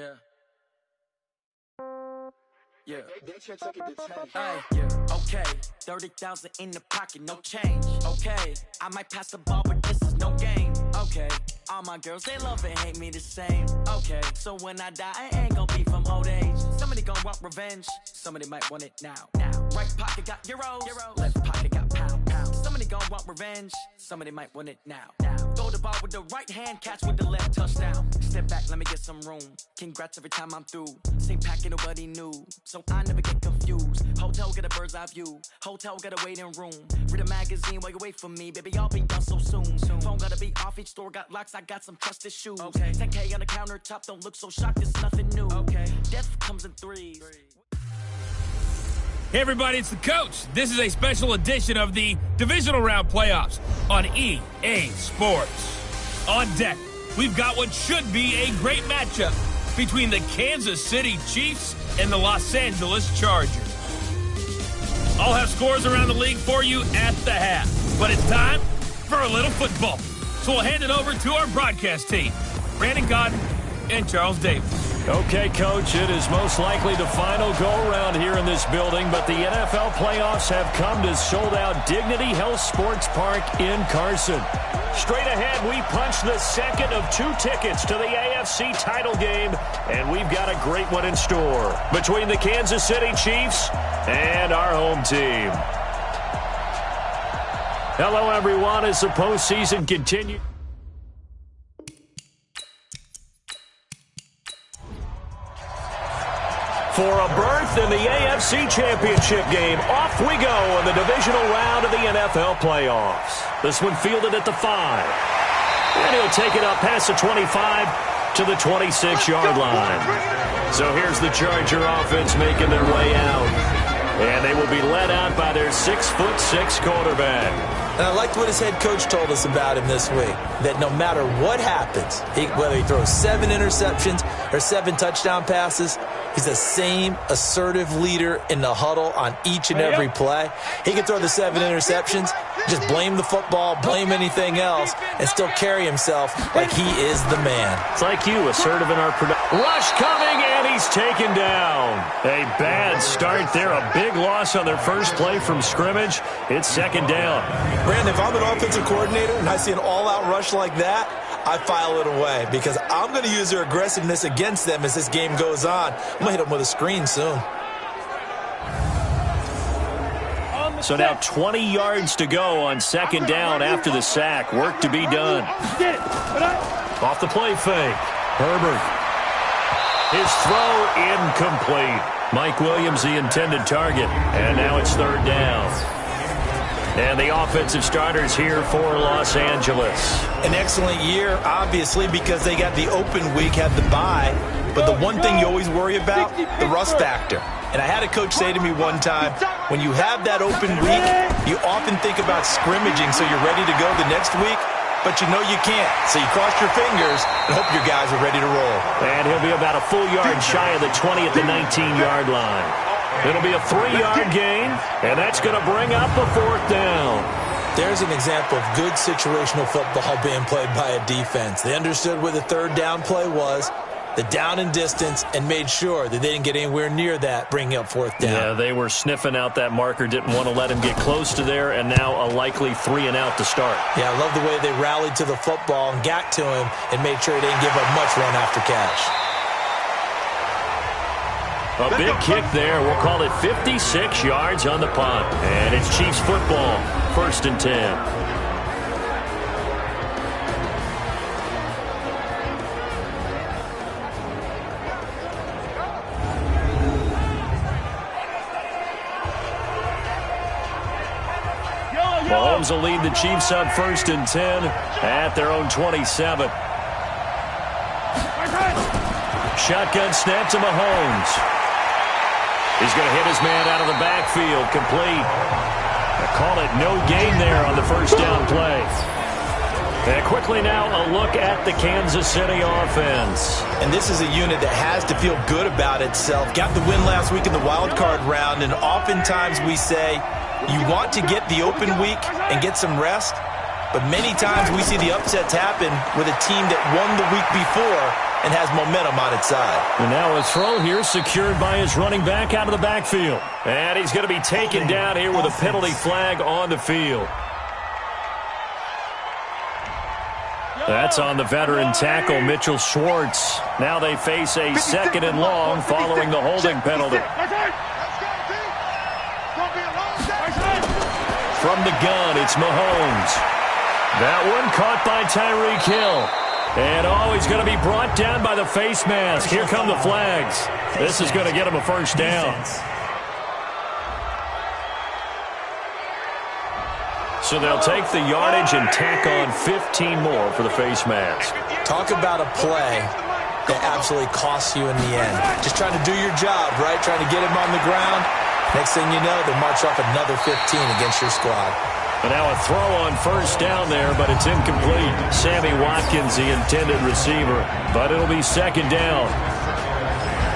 Yeah. Yeah. Yeah. Okay. 30,000 in the pocket, no change. Okay. I might pass the ball, but this is no game. Okay. All my girls, they love and hate me the same. Okay. So when I die, I ain't gonna be from old age. Somebody gonna want revenge. Somebody might want it now. Right pocket got euros. Left pocket got pound. Somebody gonna want revenge. Somebody might want it now. Throw the ball with the right hand, catch with the left, touchdown. Step back, let me get some room. Congrats every time I'm through. Same packet, nobody knew, so I never get confused. Hotel get a bird's eye view. Hotel got a waiting room. Read a magazine while you wait for me, baby. I'll be done so soon. Phone gotta be off. Each store got locks. I got some trusted shoes. Okay. 10K on the countertop. Don't look so shocked. It's nothing new. Okay. Death comes in threes. Hey everybody, it's the coach. This is a special edition of the Divisional Round Playoffs on EA Sports. On deck, we've got what should be a great matchup between the Kansas City Chiefs and the Los Angeles Chargers. I'll have scores around the league for you at the half, but it's time for a little football. So we'll hand it over to our broadcast team, Brandon Godden and Charles Davis. Okay, Coach, it is most likely the final go-around here in this building, but the NFL playoffs have come to sold-out Dignity Health Sports Park in Carson. Straight ahead, we punch the second of 2 tickets to the AFC title game, and we've got a great one in store between the Kansas City Chiefs and our home team. Hello, everyone, as the postseason continues. For a berth in the AFC Championship game, off we go in the divisional round of the NFL playoffs. This one fielded at the 5. And he'll take it up past the 25 to the 26-yard line. So here's the Charger offense making their way out. And they will be led out by their 6'6" quarterback. And I liked what his head coach told us about him this week, that no matter what happens, whether he throws 7 interceptions or 7 touchdown passes, he's the same assertive leader in the huddle on each and every play. He can throw the 7 interceptions, just blame the football, blame anything else, and still carry himself like he is the man. It's like you, assertive in our production. Rush coming, and he's taken down. A bad start there, a big loss on their first play from scrimmage. It's second down. Brandon, if I'm an offensive coordinator and I see an all-out rush like that, I file it away because I'm going to use their aggressiveness against them as this game goes on. I'm going to hit them with a screen soon. So now 20 yards to go on second down after the sack. Work to be done. Off the play fake. Herbert. His throw incomplete. Mike Williams, the intended target. And now it's third down. And the offensive starters here for Los Angeles. An excellent year, obviously, because they got the open week, had the bye. But the one thing you always worry about, the rust factor. And I had a coach say to me one time, when you have that open week, you often think about scrimmaging so you're ready to go the next week, but you know you can't. So you cross your fingers and hope your guys are ready to roll. And he'll be about a full yard shy of the 20 at the 19-yard line. It'll be a 3-yard gain, and that's going to bring up a 4th down. There's an example of good situational football being played by a defense. They understood where the third down play was, the down and distance, and made sure that they didn't get anywhere near that, bringing up 4th down. Yeah, they were sniffing out that marker, didn't want to let him get close to there, and now a likely 3-and-out to start. Yeah, I love the way they rallied to the football and got to him and made sure he didn't give up much run after catch. A big kick there. We'll call it 56 yards on the punt. And it's Chiefs football, 1st and 10. Mahomes will lead the Chiefs up 1st and 10 at their own 27. Shotgun snap to Mahomes. He's going to hit his man out of the backfield, complete. I call it no gain there on the first down play. And quickly now, a look at the Kansas City offense. And this is a unit that has to feel good about itself. Got the win last week in the wild card round, and oftentimes we say you want to get the open week and get some rest, but many times we see the upsets happen with a team that won the week before and has momentum on its side. And now a throw here secured by his running back out of the backfield. And he's going to be taken down here with a penalty flag on the field. That's on the veteran tackle, Mitchell Schwartz. Now they face a 2nd and long following the holding penalty. From the gun, it's Mahomes. That one caught by Tyreek Hill. And he's going to be brought down by the face mask. Here come the flags. This is going to get him a first down. So they'll take the yardage and tack on 15 more for the face mask. Talk about a play that absolutely costs you in the end. Just trying to do your job, right? Trying to get him on the ground. Next thing you know, they march off another 15 against your squad. And now a throw on first down there, but it's incomplete. Sammy Watkins, the intended receiver, but it'll be 2nd down.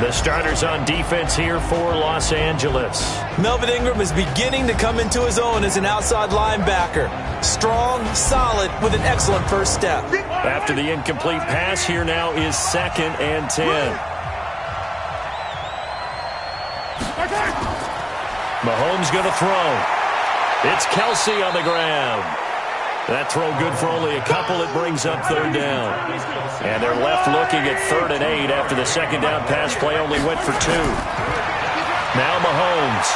The starters on defense here for Los Angeles. Melvin Ingram is beginning to come into his own as an outside linebacker. Strong, solid, with an excellent first step. After the incomplete pass, here now is 2nd and 10. Mahomes going to throw. It's Kelsey on the ground. That throw good for only a couple. It brings up 3rd down. And they're left looking at 3rd and 8 after the 2nd down pass play only went for 2. Now Mahomes.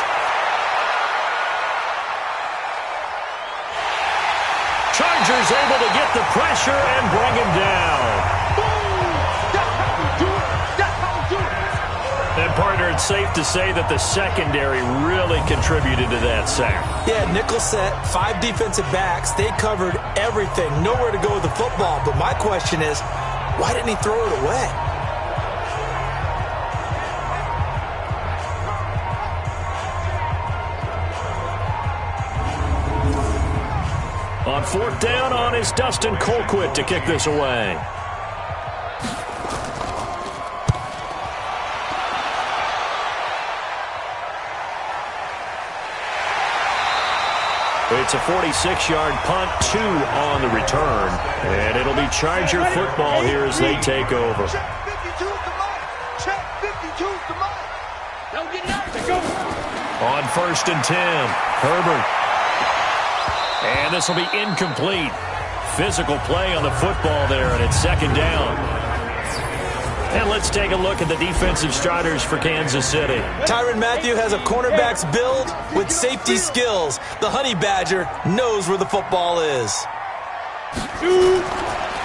Chargers able to get the pressure and bring him down. And, partner, it's safe to say that the secondary really contributed to that sack. Yeah, nickel set, 5 defensive backs. They covered everything. Nowhere to go with the football. But my question is, why didn't he throw it away? On 4th down on is Dustin Colquitt to kick this away. It's a 46-yard punt, 2 on the return. And it'll be Charger football here as they take over. On 1st and 10, Herbert. And this will be incomplete. Physical play on the football there, and it's 2nd down. And let's take a look at the defensive starters for Kansas City. Tyrann Mathieu has a cornerback's build with safety skills. The Honey Badger knows where the football is.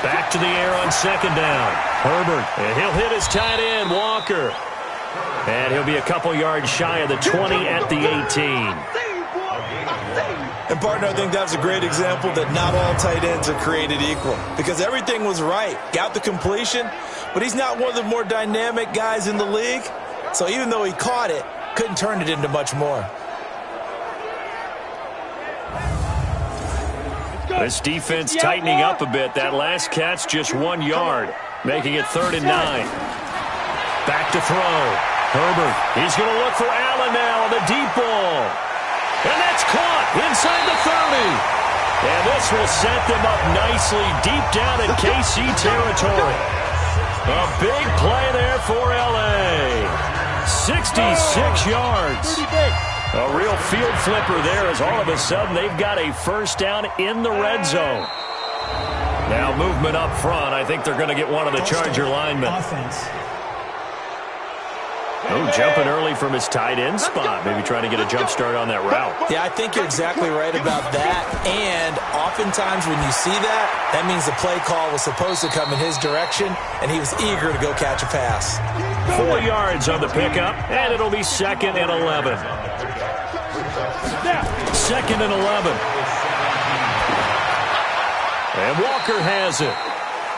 Back to the air on 2nd down. Herbert, and he'll hit his tight end, Walker. And he'll be a couple yards shy of the 20 at the 18. And, partner, I think that's a great example that not all tight ends are created equal. Because everything was right. Got the completion, but he's not one of the more dynamic guys in the league. So even though he caught it, couldn't turn it into much more. This defense tightening up a bit. That last catch just 1 yard, making it 3rd and 9. Back to throw. Herbert, he's going to look for Allen now on the deep ball. And that's caught inside the 30. And this will set them up nicely deep down in KC territory. A big play there for L.A. 66 yards. A real field flipper there as all of a sudden they've got a first down in the red zone. Now movement up front. I think they're going to get one of the Charger linemen. Oh, jumping early from his tight end spot. Maybe trying to get a jump start on that route. Yeah, I think you're exactly right about that. And oftentimes when you see that, that means the play call was supposed to come in his direction, and he was eager to go catch a pass. 4 yards on the pickup, and it'll be 2nd and 11. 2nd and 11. And Walker has it.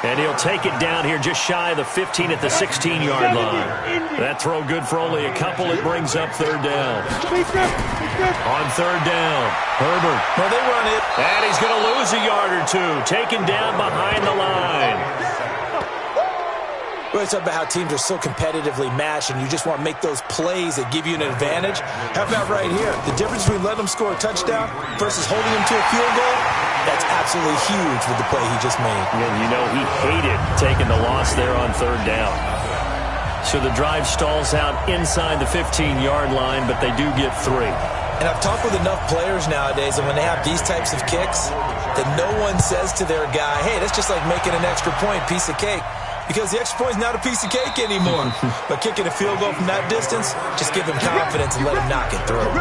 And he'll take it down here just shy of the 15 at the 16-yard line. That throw good for only a couple. It brings up 3rd down. On 3rd down, Herbert. Well, they run it. And he's going to lose a yard or 2. Taken down behind the line. We always talk about how teams are so competitively matched, and you just want to make those plays that give you an advantage. How about right here? The difference between letting them score a touchdown versus holding them to a field goal? That's absolutely huge with the play he just made. And you know he hated taking the loss there on third down. So the drive stalls out inside the 15-yard line, but they do get 3. And I've talked with enough players nowadays, and when they have these types of kicks, that no one says to their guy, hey, that's just like making an extra point, piece of cake. Because the extra point is not a piece of cake anymore. But kicking a field goal from that distance, just give him confidence and let him knock it through.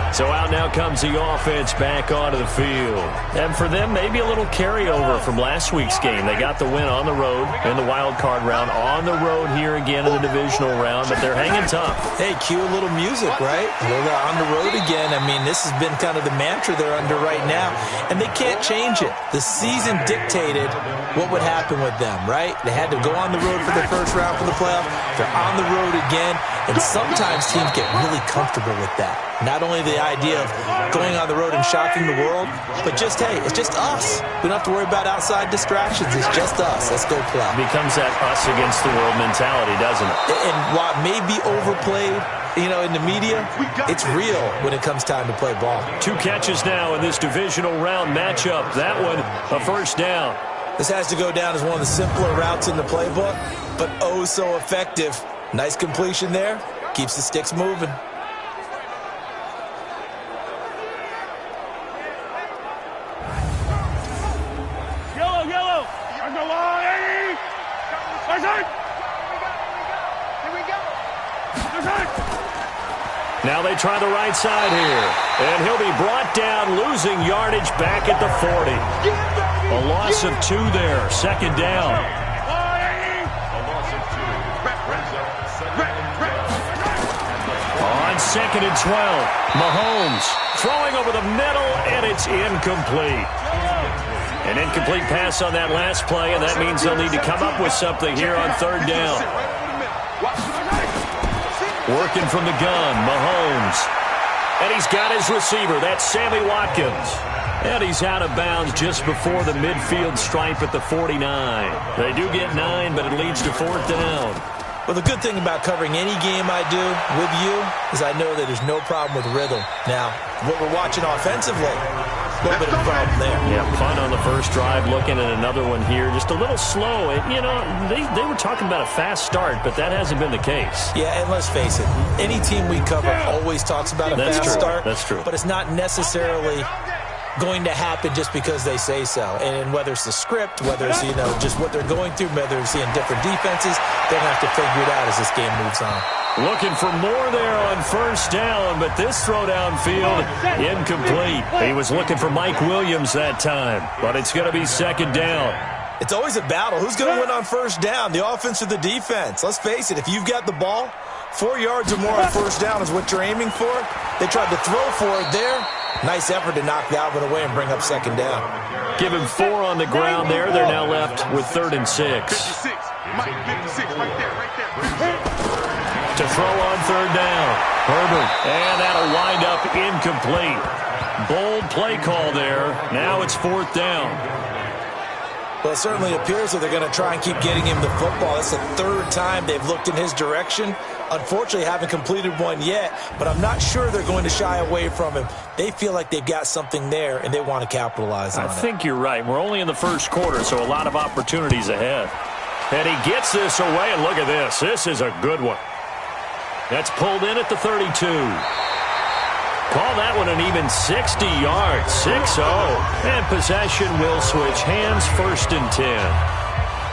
So out now comes the offense back onto the field. And for them, maybe a little carryover from last week's game. They got the win on the road in the wild card round, on the road here again in the divisional round, but they're hanging tough. Hey, cue a little music, right? They're on the road again. I mean, this has been kind of the mantra they're under right now, and they can't change it. The season dictated what would happen with them, right? They had to go on the road for the first round for the playoff. They're on the road again, and sometimes teams get really comfortable with that. Not only the idea of going on the road and shocking the world, but just, hey, it's just us. We don't have to worry about outside distractions. It's just us. Let's go play. Becomes that us against the world mentality, doesn't it? And while it may be overplayed, in the media, it's real when it comes time to play ball. 2 catches now in this divisional round matchup. That one, a first down. This has to go down as one of the simpler routes in the playbook, but oh so effective. Nice completion there. Keeps the sticks moving. Now they try the right side here. And he'll be brought down, losing yardage back at the 40. A loss of 2 there. Second down. On second and 12. Mahomes throwing over the middle, and it's incomplete. An incomplete pass on that last play, and that means they'll need to come up with something here on third down. Working from the gun, Mahomes. And he's got his receiver. That's Sammy Watkins. And he's out of bounds just before the midfield stripe at the 49. They do get 9, but it leads to fourth down. Well, the good thing about covering any game I do with you is I know that there's no problem with rhythm. Now, what we're watching offensively, a little bit of a problem there. Yeah, fun on the first drive, looking at another one here. Just a little slow. They were talking about a fast start, but that hasn't been the case. Yeah, and let's face it, any team we cover always talks about a fast start. That's true. But it's not necessarily going to happen just because they say so. And whether it's the script, whether it's, just what they're going through, whether it's in different defenses, they're going to have to figure it out as this game moves on. Looking for more there on first down, but this throw downfield, incomplete. He was looking for Mike Williams that time, but it's going to be second down. It's always a battle. Who's going to win on first down, the offense or the defense? Let's face it, if you've got the ball, 4 yards or more on first down is what you're aiming for. They tried to throw for it there. Nice effort to knock that one away and bring up second down. Give him 4 on the ground there. They're now left with 3rd and 6. Mike, 56, right there. To throw on third down. Herbert. And that'll wind up incomplete. Bold play call there. Now it's 4th down. Well, it certainly appears that they're going to try and keep getting him the football. That's the 3rd time they've looked in his direction. Unfortunately, haven't completed one yet, but I'm not sure they're going to shy away from him. They feel like they've got something there, and they want to capitalize on it. I think you're right. We're only in the first quarter, so a lot of opportunities ahead. And he gets this away, and look at this. This is a good one. That's pulled in at the 32. Call that one an even 60 yards, 6-0. And possession will switch hands, 1st and 10.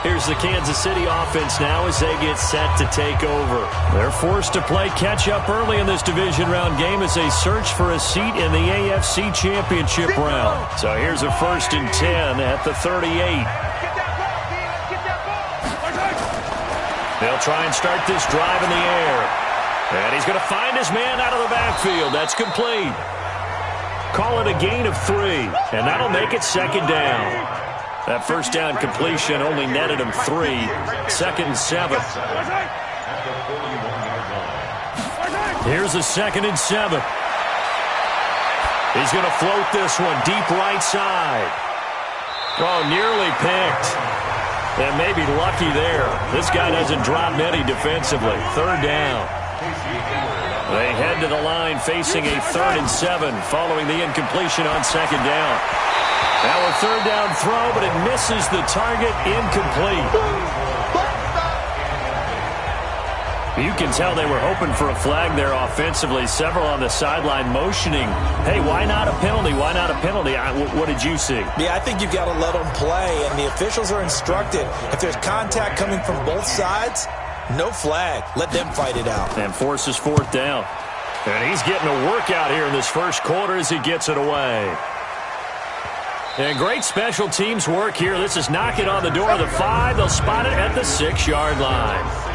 Here's the Kansas City offense now as they get set to take over. They're forced to play catch-up early in this division round game as they search for a seat in the AFC Championship round. So here's a 1st and 10 at the 38. They'll try and start this drive in the air. And he's going to find his man out of the backfield. That's complete. Call it a gain of 3, and that'll make it second down. That first down completion only netted him 3. 2nd and 7. Here's a 2nd and 7. He's going to float this one deep right side. Oh, nearly picked. And maybe lucky there. This guy doesn't drop many defensively. 3rd down. They head to the line facing a 3rd and 7 following the incompletion on 2nd down. Now a 3rd down throw, but it misses the target, incomplete. You can tell they were hoping for a flag there offensively. Several on the sideline motioning, hey, why not a penalty? Why not a penalty? What did you see? Yeah, I think you've got to let them play, and the officials are instructed. If there's contact coming from both sides, no flag. Let them fight it out. And forces 4th down. And he's getting a workout here in this first quarter as he gets it away. And great special teams work here. This is knocking on the door of the 5. They'll spot it at the 6-yard line.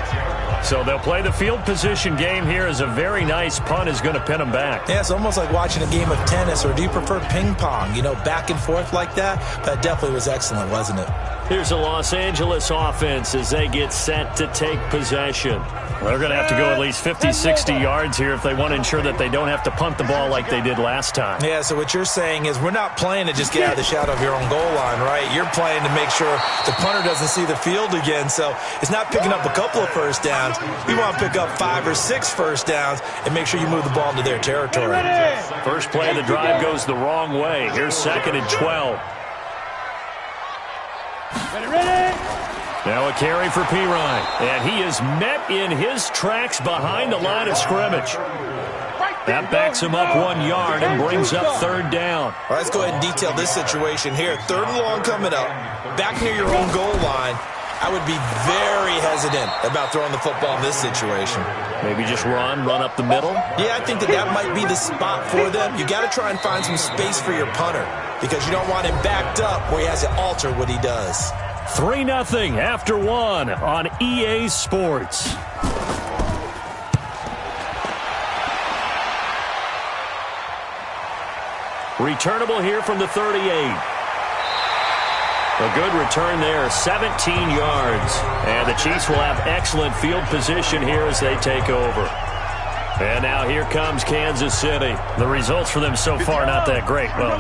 So they'll play the field position game here as a very nice punt is going to pin them back. Yeah, it's almost like watching a game of tennis, or do you prefer ping pong? You know, back and forth like that? That definitely was excellent, wasn't it? Here's a Los Angeles offense as they get set to take possession. They're going to have to go at least 50, 60 yards here if they want to ensure that they don't have to punt the ball like they did last time. Yeah, so what you're saying is we're not playing to just get out of the shadow of your own goal line, right? You're playing to make sure the punter doesn't see the field again. So it's not picking up a couple of first downs. You want to pick up 5 or 6 first downs and make sure you move the ball into their territory. First play of the drive goes the wrong way. Here's 2nd and 12. Now a carry for Pirine, and he is met in his tracks behind the line of scrimmage. That backs him up 1 yard and brings up 3rd down. All right, let's go ahead and detail this situation here. 3rd and long coming up, back near your own goal line. I would be very hesitant about throwing the football in this situation. Maybe just run up the middle? Yeah, I think that might be the spot for them. You got to try and find some space for your punter because you don't want him backed up where he has to alter what he does. 3-0 after 1 on EA Sports. Returnable here from the 38. A good return there, 17 yards. And the Chiefs will have excellent field position here as they take over. And now here comes Kansas City. The results for them so far not that great. Well,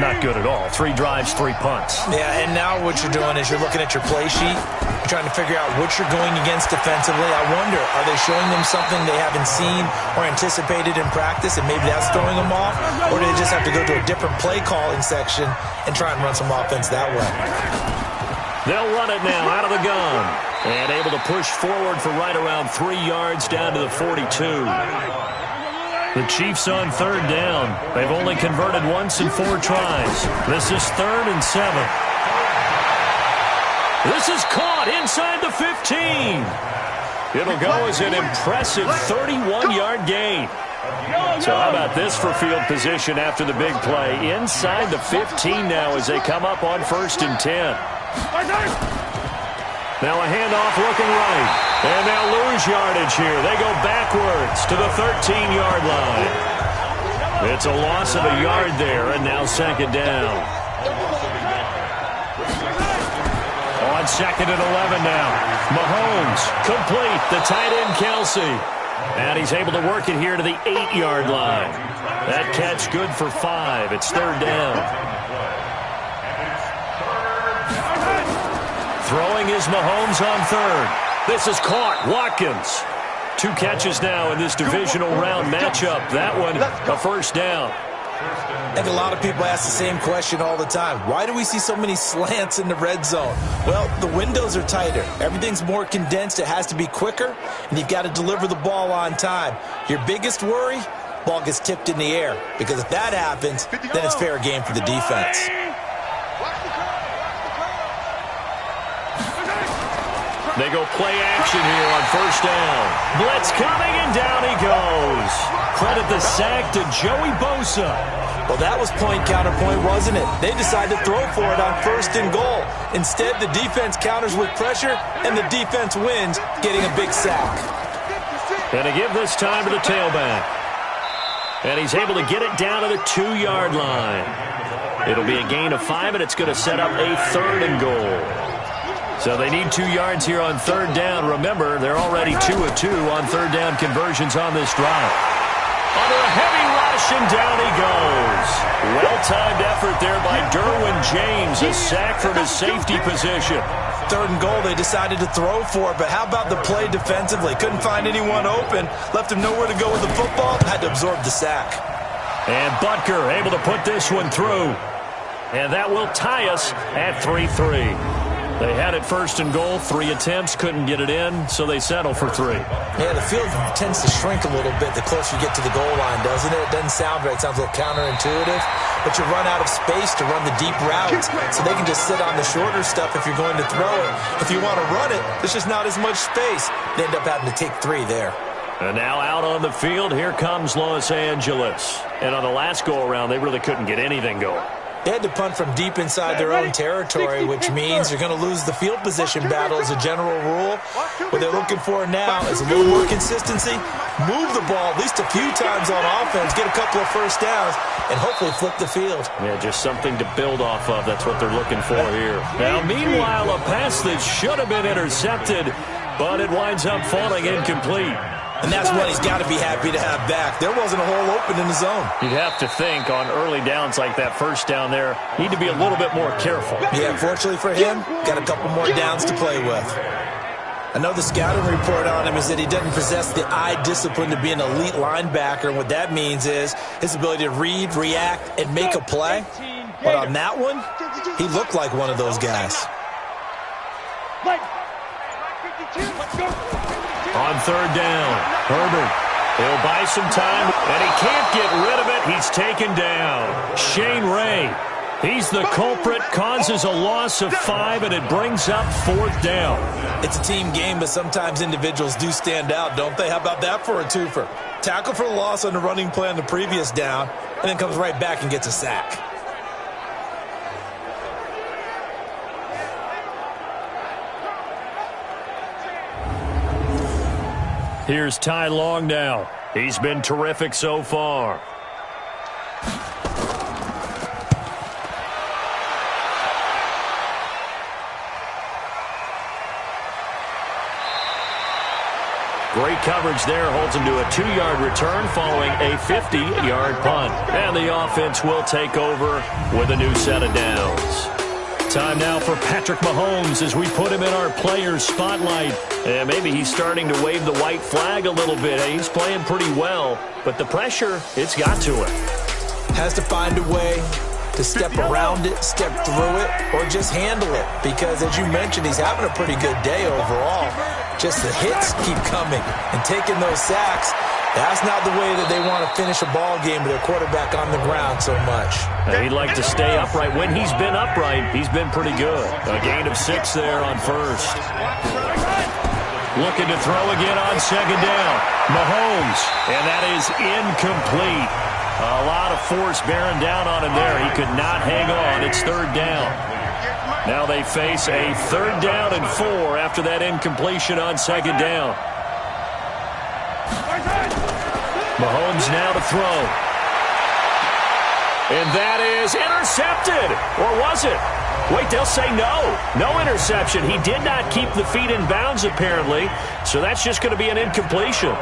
not good at all. 3 drives, 3 punts. Yeah, and now what you're doing is you're looking at your play sheet. You're trying to figure out what you're going against defensively. I wonder, are they showing them something they haven't seen or anticipated in practice, and maybe that's throwing them off? Or do they just have to go to a different play calling section and try and run some offense that way? They'll run it now out of the gun. And able to push forward for right around 3 yards down to the 42. The Chiefs on 3rd down. They've only converted once in 4 tries. This is 3rd and 7. This is caught inside the 15. It'll go as an impressive 31-yard gain. So how about this for field position after the big play? Inside the 15 now as they come up on 1st and 10. Now a handoff looking right. And they'll lose yardage here. They go backwards to the 13-yard line. It's a loss of a yard there, and now 2nd down. On 2nd and 11 now. Mahomes complete. The tight end, Kelsey. And he's able to work it here to the 8-yard line. That catch good for 5. It's 3rd down. Throwing is Mahomes on 3rd. This is caught. Watkins. 2 catches now in this divisional round matchup. That one, a 1st down. I think a lot of people ask the same question all the time. Why do we see so many slants in the red zone? Well, the windows are tighter. Everything's more condensed. It has to be quicker, and you've got to deliver the ball on time. Your biggest worry, ball gets tipped in the air, because if that happens, then it's fair game for the defense. They go play action here on 1st down. Blitz coming, and down he goes. Credit the sack to Joey Bosa. Well, that was point counterpoint, wasn't it? They decided to throw for it on 1st and goal. Instead, the defense counters with pressure, and the defense wins, getting a big sack. And to give this time to the tailback. And he's able to get it down to the 2-yard line. It'll be a gain of 5, and it's going to set up a 3rd and goal. So they need 2 yards here on 3rd down. Remember, they're already 2 of 2 on 3rd down conversions on this drive. Under a heavy rush, and down he goes. Well-timed effort there by Derwin James. A sack from his safety position. 3rd and goal, they decided to throw for it. But how about the play defensively? Couldn't find anyone open. Left him nowhere to go with the football. Had to absorb the sack. And Butker able to put this one through. And that will tie us at 3-3. They had it 1st and goal, 3 attempts, couldn't get it in, so they settle for 3. Yeah, the field tends to shrink a little bit the closer you get to the goal line, doesn't it? It doesn't sound right. It sounds a little counterintuitive. But you run out of space to run the deep routes, so they can just sit on the shorter stuff if you're going to throw it. If you want to run it, there's just not as much space. They end up having to take 3 there. And now out on the field, here comes Los Angeles. And on the last go-around, they really couldn't get anything going. They had to punt from deep inside their own territory, which means you're going to lose the field position battle as a general rule. What they're looking for now is a little more consistency, move the ball at least a few times on offense, get a couple of first downs, and hopefully flip the field. Yeah, just something to build off of. That's what they're looking for here. Now, meanwhile, a pass that should have been intercepted, but it winds up falling incomplete. And that's what he's got to be happy to have back. There wasn't a hole open in the zone. You'd have to think on early downs like that first down there, need to be a little bit more careful. Yeah, fortunately for him, got a couple more downs to play with. I know the scouting report on him is that he doesn't possess the eye discipline to be an elite linebacker. And what that means is his ability to read, react, and make a play. But on that one, he looked like one of those guys. On 3rd down, Herbert. He'll buy some time, and he can't get rid of it. He's taken down. Shane Ray, he's the culprit, causes a loss of 5, and it brings up 4th down. It's a team game, but sometimes individuals do stand out, don't they? How about that for a twofer? Tackle for the loss on the running play on the previous down, and then comes right back and gets a sack. Here's Ty Long now. He's been terrific so far. Great coverage there. Holds him to a 2-yard return following a 50-yard punt. And the offense will take over with a new set of downs. Time now for Patrick Mahomes as we put him in our players' spotlight. And maybe he's starting to wave the white flag a little bit. He's playing pretty well, but the pressure, it's got to him. Has to find a way to step around it, step through it, or just handle it. Because as you mentioned, he's having a pretty good day overall. Just the hits keep coming and taking those sacks. That's not the way that they want to finish a ball game with their quarterback on the ground so much. And he'd like to stay upright. When he's been upright, he's been pretty good. A gain of 6 there on 1st. Looking to throw again on 2nd down. Mahomes, and that is incomplete. A lot of force bearing down on him there. He could not hang on. It's 3rd down. Now they face a 3rd down and 4 after that incompletion on 2nd down. Mahomes now to throw. And that is intercepted. Or was it? Wait, they'll say no. No interception. He did not keep the feet in bounds, apparently. So that's just going to be an incompletion.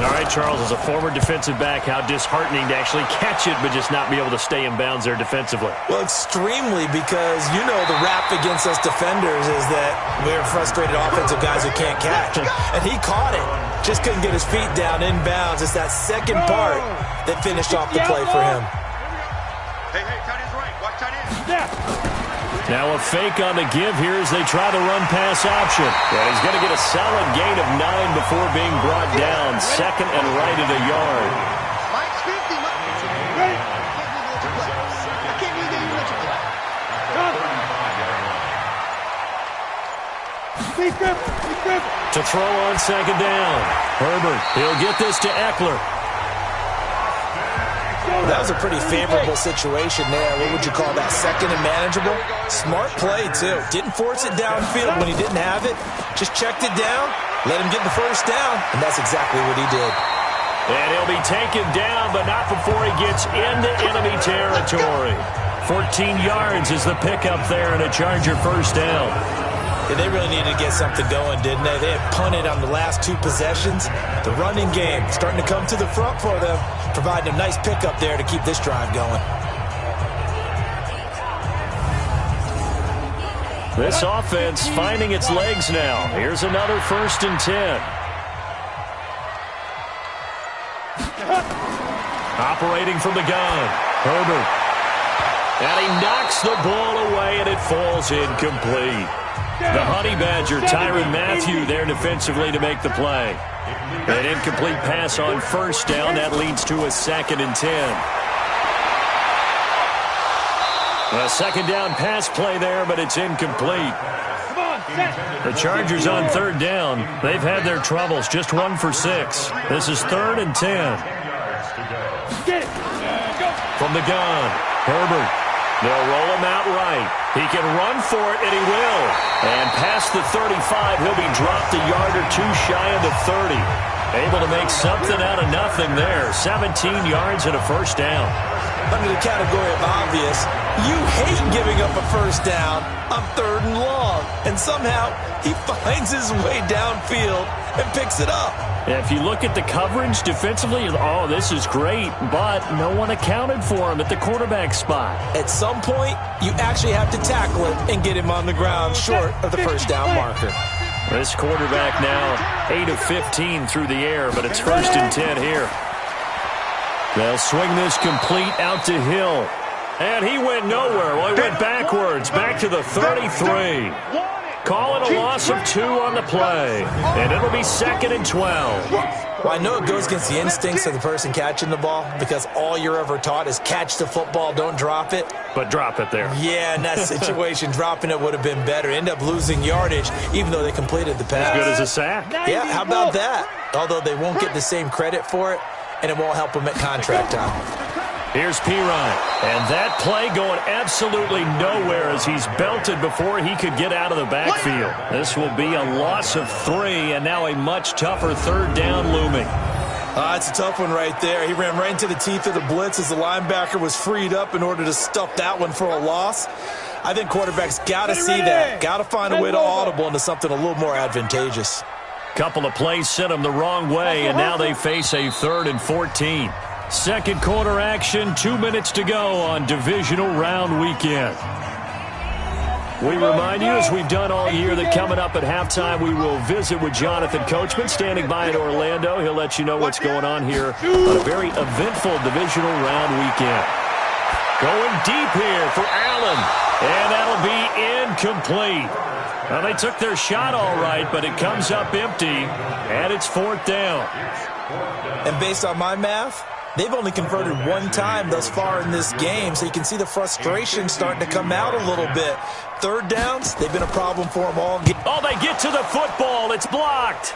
All right, Charles, as a former defensive back, how disheartening to actually catch it, but just not be able to stay in bounds there defensively. Well, extremely, because you know the rap against us defenders is that we're frustrated offensive guys who can't catch. And he caught it. Just couldn't get his feet down in bounds. It's that second part that finished off the play for him. Hey, tight end's right. Watch tight end. Now a fake on the give here as they try the run-pass option. And he's going to get a solid gain of 9 before being brought down. 2nd and right at a yard. Mike's 50. I can't believe they let you play. To throw on 2nd down. Herbert, he'll get this to Eckler. That was a pretty favorable situation there. What would you call that? 2nd and manageable? Smart play, too. Didn't force it downfield when he didn't have it. Just checked it down, let him get the 1st down, and that's exactly what he did. And he'll be taken down, but not before he gets into enemy territory. 14 yards is the pickup there and a Charger 1st down. Yeah, they really needed to get something going, didn't they? They had punted on the last 2 possessions. The running game starting to come to the front for them, providing a nice pickup there to keep this drive going. This offense finding its legs now. Here's another 1st and 10. Operating from the gun, Herbert. And he knocks the ball away, and it falls incomplete. The Honey Badger, Tyrann Mathieu, there defensively to make the play. An incomplete pass on 1st down. That leads to a 2nd and 10. A 2nd down pass play there, but it's incomplete. The Chargers on 3rd down. They've had their troubles, just 1 for 6. This is 3rd and 10. From the gun, Herbert. They'll roll him out right. He can run for it, and he will. And past the 35, he'll be dropped a yard or 2 shy of the 30. Able to make something out of nothing there. 17 yards and a 1st down. Under the category of obvious, you hate giving up a 1st down on 3rd and long. And somehow, he finds his way downfield and picks it up. If you look at the coverage defensively, oh, this is great, but no one accounted for him at the quarterback spot. At some point, you actually have to tackle it and get him on the ground short of the 1st down marker. This quarterback now 8 of 15 through the air, but it's 1st and 10 here. They'll swing this complete out to Hill. And he went nowhere. Well, he went backwards, back to the 33. Calling a loss of 2 on the play. And it'll be 2nd and 12. Well, I know it goes against the instincts of the person catching the ball because all you're ever taught is catch the football, don't drop it. But drop it there. Yeah, in that situation, dropping it would have been better. End up losing yardage, even though they completed the pass. As good as a sack. Yeah, how about that? Although they won't get the same credit for it, and it won't help them at contract time. Here's Pirine, and that play going absolutely nowhere as he's belted before he could get out of the backfield. This will be a loss of 3, and now a much tougher 3rd down looming. It's a tough one right there. He ran right into the teeth of the blitz as the linebacker was freed up in order to stuff that one for a loss. I think quarterbacks got to see that, got to find a way to audible into something a little more advantageous. Couple of plays sent them the wrong way, and now they face a 3rd and 14. Second quarter action, 2 minutes to go on divisional round weekend. We remind you, as we've done all year, that coming up at halftime, we will visit with Jonathan Coachman, standing by in Orlando. He'll let you know what's going on here on a very eventful divisional round weekend. Going deep here for Allen, and that'll be incomplete. Well, they took their shot all right, but it comes up empty, and it's 4th down. And based on my math, they've only converted 1 time thus far in this game, so you can see the frustration starting to come out a little bit. 3rd downs, they've been a problem for them all game. Oh, they get to the football. It's blocked.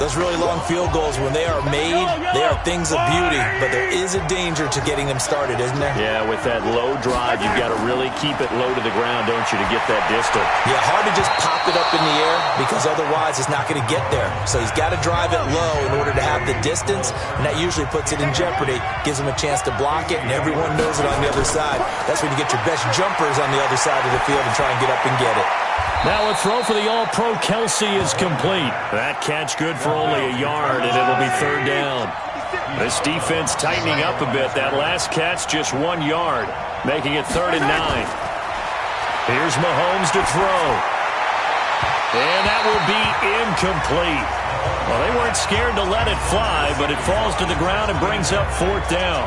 Those really long field goals, when they are made, they are things of beauty. But there is a danger to getting them started, isn't there? Yeah, with that low drive, you've got to really keep it low to the ground, don't you, to get that distance. Yeah, hard to just pop it up in the air because otherwise it's not going to get there. So he's got to drive it low in order to have the distance, and that usually puts it in jeopardy, gives him a chance to block it, and everyone knows it on the other side. That's when you get your best jumpers on the other side of the field and try and get up and get it. Now a throw for the All-Pro Kelsey is complete. That catch good for only a yard, and it'll be 3rd down. This defense tightening up a bit. That last catch just 1 yard, making it 3rd and 9. Here's Mahomes to throw. And that will be incomplete. Well, they weren't scared to let it fly, but it falls to the ground and brings up 4th down.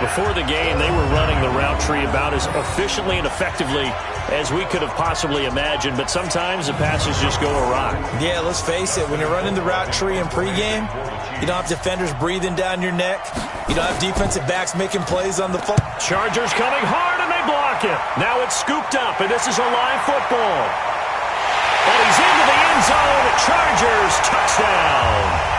Before the game, they were running the route tree about as efficiently and effectively as we could have possibly imagined, but sometimes the passes just go awry. Yeah, let's face it, when you're running the route tree in pregame, you don't have defenders breathing down your neck. You don't have defensive backs making plays on the phone. Chargers coming hard, and they block it. Now it's scooped up, and this is a live football. And he's into the end zone. Chargers touchdown.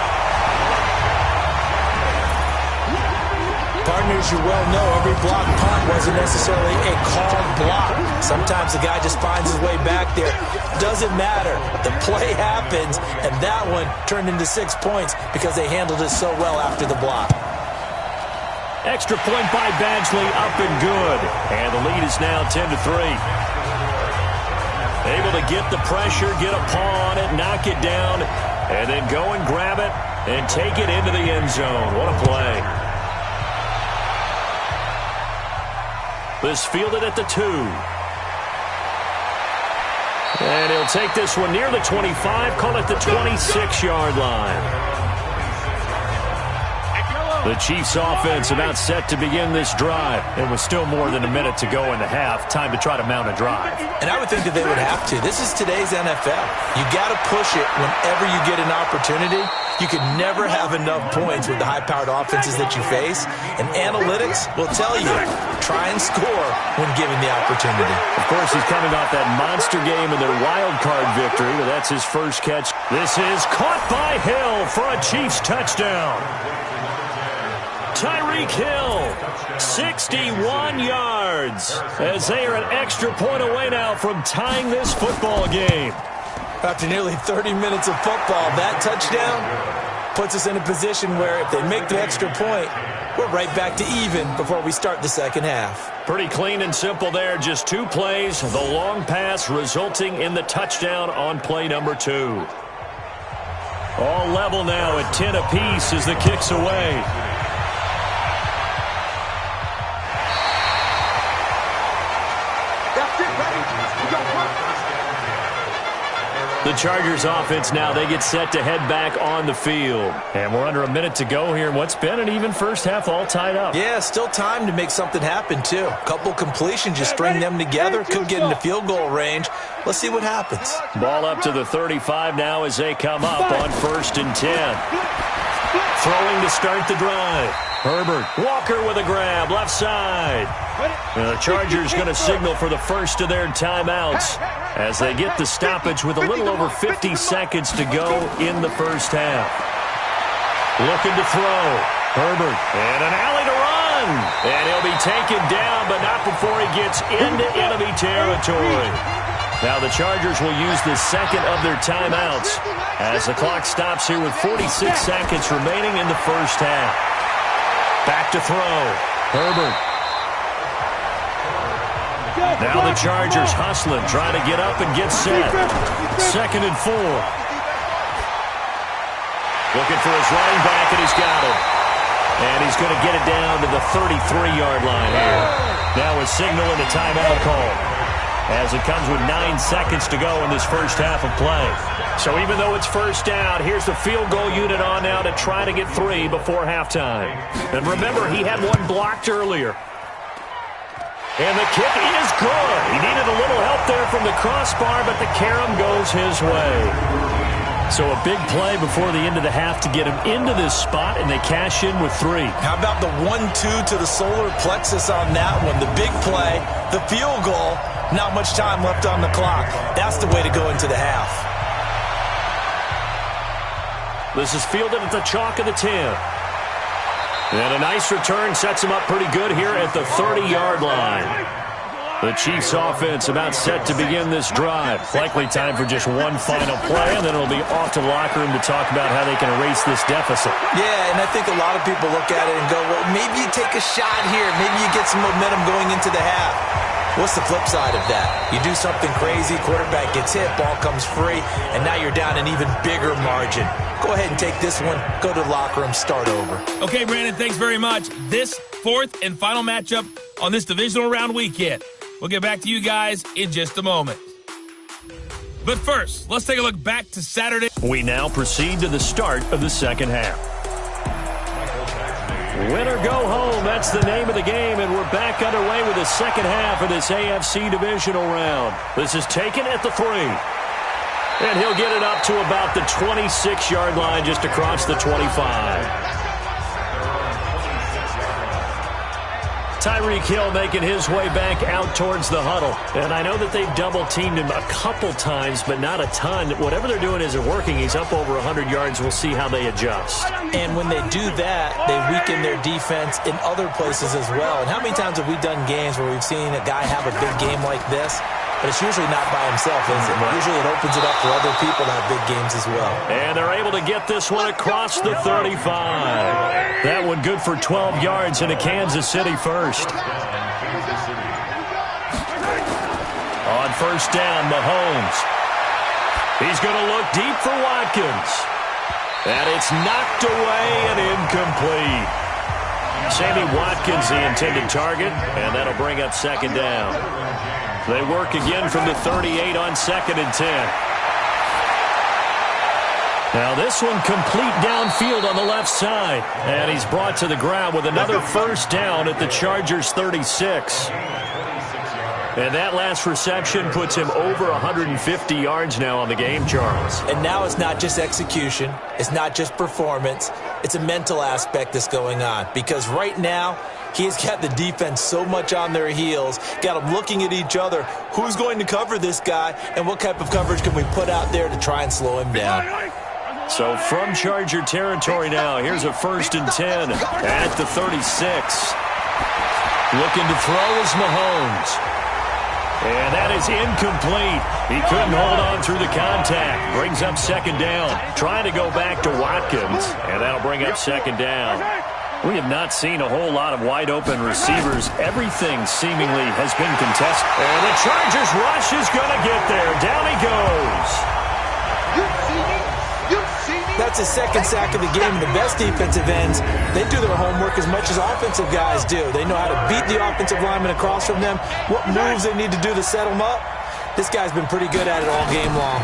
Partners, you well know every block punt wasn't necessarily a called block. Sometimes the guy just finds his way back there. Doesn't matter. The play happens, and that one turned into 6 points because they handled it so well after the block. Extra point by Badgley, up and good. And the lead is now 10-3. Able to get the pressure, get a paw on it, knock it down, and then go and grab it and take it into the end zone. What a play. This fielded at the 2. And he'll take this one near the 25, call it the 26-yard line. The Chiefs offense about set to begin this drive. And with still more than a minute to go in the half, time to try to mount a drive. And I would think that they would have to. This is today's NFL. You got to push it whenever you get an opportunity. You can never have enough points with the high-powered offenses that you face. And analytics will tell you, try and score when given the opportunity. Of course, he's coming off that monster game in their wild card victory, but that's his first catch. This is caught by Hill for a Chiefs touchdown. Tyreek Hill, 61 yards, as they are an extra point away now from tying this football game. After nearly 30 minutes of football, that touchdown puts us in a position where if they make the extra point, we're right back to even before we start the second half. Pretty clean and simple there. Just 2 plays, the long pass resulting in the touchdown on play number 2. All level now at 10 apiece as the kick's away. The Chargers offense now, they get set to head back on the field. And we're under a minute to go here in what's been an even first half, all tied up. Yeah, still time to make something happen, too. A couple completions, just string them together. Could get into field goal range. Let's see what happens. Ball up to the 35 now as they come up on 1st and 10. Throwing to start the drive. Herbert, Walker with a grab, left side. The Chargers going to signal for the first of their timeouts as they get the stoppage with a little over 50 seconds to go in the first half. Looking to throw. Herbert, and an alley to run. And he'll be taken down, but not before he gets into enemy territory. Now the Chargers will use the second of their timeouts as the clock stops here with 46 seconds remaining in the first half. Back to throw. Herbert. Now the Chargers hustling, trying to get up and get set. 2nd and 4. Looking for his running back, and he's got him. And he's going to get it down to the 33-yard line here. Now a signal and a timeout call, as it comes with 9 seconds to go in this first half of play. So even though it's first down, here's the field goal unit on now to try to get 3 before halftime. And remember, he had one blocked earlier. And the kick is good. He needed a little help there from the crossbar, but the carom goes his way. So a big play before the end of the half to get him into this spot, and they cash in with 3. How about the 1-2 to the solar plexus on that one? The big play, the field goal, not much time left on the clock. That's the way to go into the half. This is fielded at the chalk of the 10. And a nice return sets him up pretty good here at the 30-yard line. The Chiefs offense about set to begin this drive. Likely time for just one final play, and then it'll be off to the locker room to talk about how they can erase this deficit. Yeah, and I think a lot of people look at it and go, well, maybe you take a shot here. Maybe you get some momentum going into the half. What's the flip side of that? You do something crazy, quarterback gets hit, ball comes free, and now you're down an even bigger margin. Go ahead and take this one, go to the locker room, start over. Okay, Brandon, thanks very much. This 4th and final matchup on this divisional round weekend. We'll get back to you guys in just a moment. But first, let's take a look back to Saturday. We now proceed to the start of the second half. Win or go home, that's the name of the game, and we're back underway with the second half of this AFC divisional round. This is taken at the 3. And he'll get it up to about the 26-yard line just across the 25. Tyreek Hill making his way back out towards the huddle. And I know that they've double-teamed him a couple times, but not a ton. Whatever they're doing isn't working. He's up over 100 yards. We'll see how they adjust. And when they do that, they weaken their defense in other places as well. And how many times have we done games where we've seen a guy have a big game like this? But it's usually not by himself, is it? Usually it opens it up for other people to have big games as well. And they're able to get this one across the 35. That one good for 12 yards into Kansas City first. On first down, Mahomes. He's going to look deep for Watkins. And it's knocked away and incomplete. Sammy Watkins, the intended target, and that'll bring up second down. They work again from the 38 on 2nd and 10. Now this one complete downfield on the left side. And he's brought to the ground with another first down at the Chargers' 36. And that last reception puts him over 150 yards now on the game, Charles. And now it's not just execution. It's not just performance. It's a mental aspect that's going on. Because right now, he's got the defense so much on their heels, got them looking at each other. Who's going to cover this guy, and what type of coverage can we put out there to try and slow him down? So from Charger territory now, here's a 1st and 10 at the 36. Looking to throw is Mahomes. And that is incomplete. He couldn't hold on through the contact. Brings up second down. Trying to go back to Watkins. And that'll bring up second down. We have not seen a whole lot of wide-open receivers. Everything seemingly has been contested. And the Chargers rush is going to get there. Down he goes. That's his second sack of the game. The best defensive ends, they do their homework as much as offensive guys do. They know how to beat the offensive lineman across from them, what moves they need to do to set them up. This guy's been pretty good at it all game long.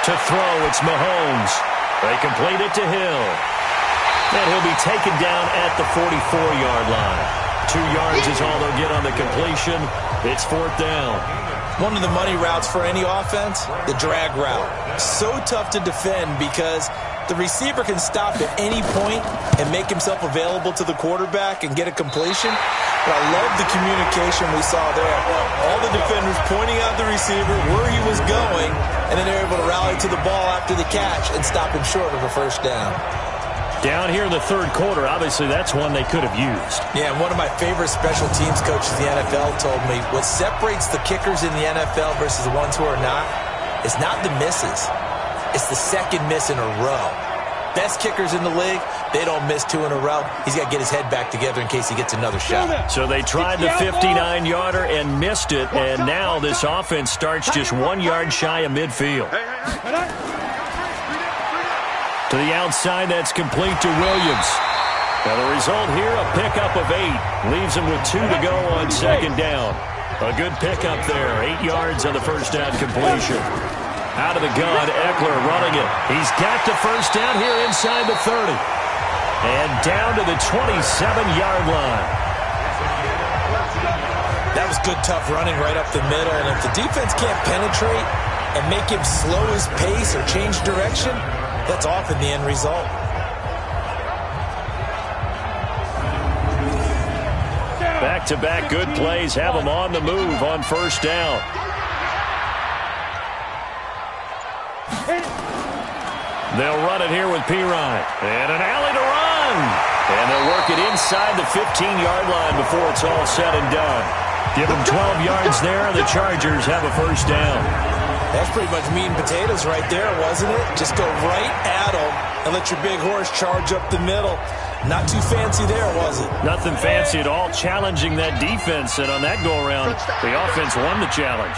To throw, it's Mahomes. They complete it to Hill. And he'll be taken down at the 44-yard line. 2 yards is all they'll get on the completion. It's 4th down. One of the money routes for any offense, the drag route. So tough to defend because the receiver can stop at any point and make himself available to the quarterback and get a completion. But I love the communication we saw there. All the defenders pointing out the receiver where he was going, and then they're able to rally to the ball after the catch and stop him short of a first down. Down here in the 3rd quarter, obviously that's one they could have used. Yeah, and one of my favorite special teams coaches in the NFL told me what separates the kickers in the NFL versus the ones who are not is not the misses. It's the second miss in a row. Best kickers in the league, they don't miss 2 in a row. He's got to get his head back together in case he gets another shot. So they tried the 59-yarder and missed it, and now this offense starts just 1 yard shy of midfield. To the outside, that's complete to Williams. Now the result here, a pickup of 8. Leaves him with 2 to go on second down. A good pickup there. 8 yards on the first down completion. Out of the gun, Eckler running it. He's got the first down here inside the 30. And down to the 27-yard line. That was good, tough running right up the middle. And if the defense can't penetrate and make him slow his pace or change direction, that's often the end result. Back-to-back good plays have them on the move on first down. They'll run it here with Pirine. And an alley to run. And they'll work it inside the 15-yard line before it's all said and done. Give them 12 yards there, and the Chargers have a first down. That's pretty much meat and potatoes right there, wasn't it? Just go right at them and let your big horse charge up the middle. Not too fancy there, was it? Nothing fancy at all, challenging that defense. And on that go-around, the offense won the challenge.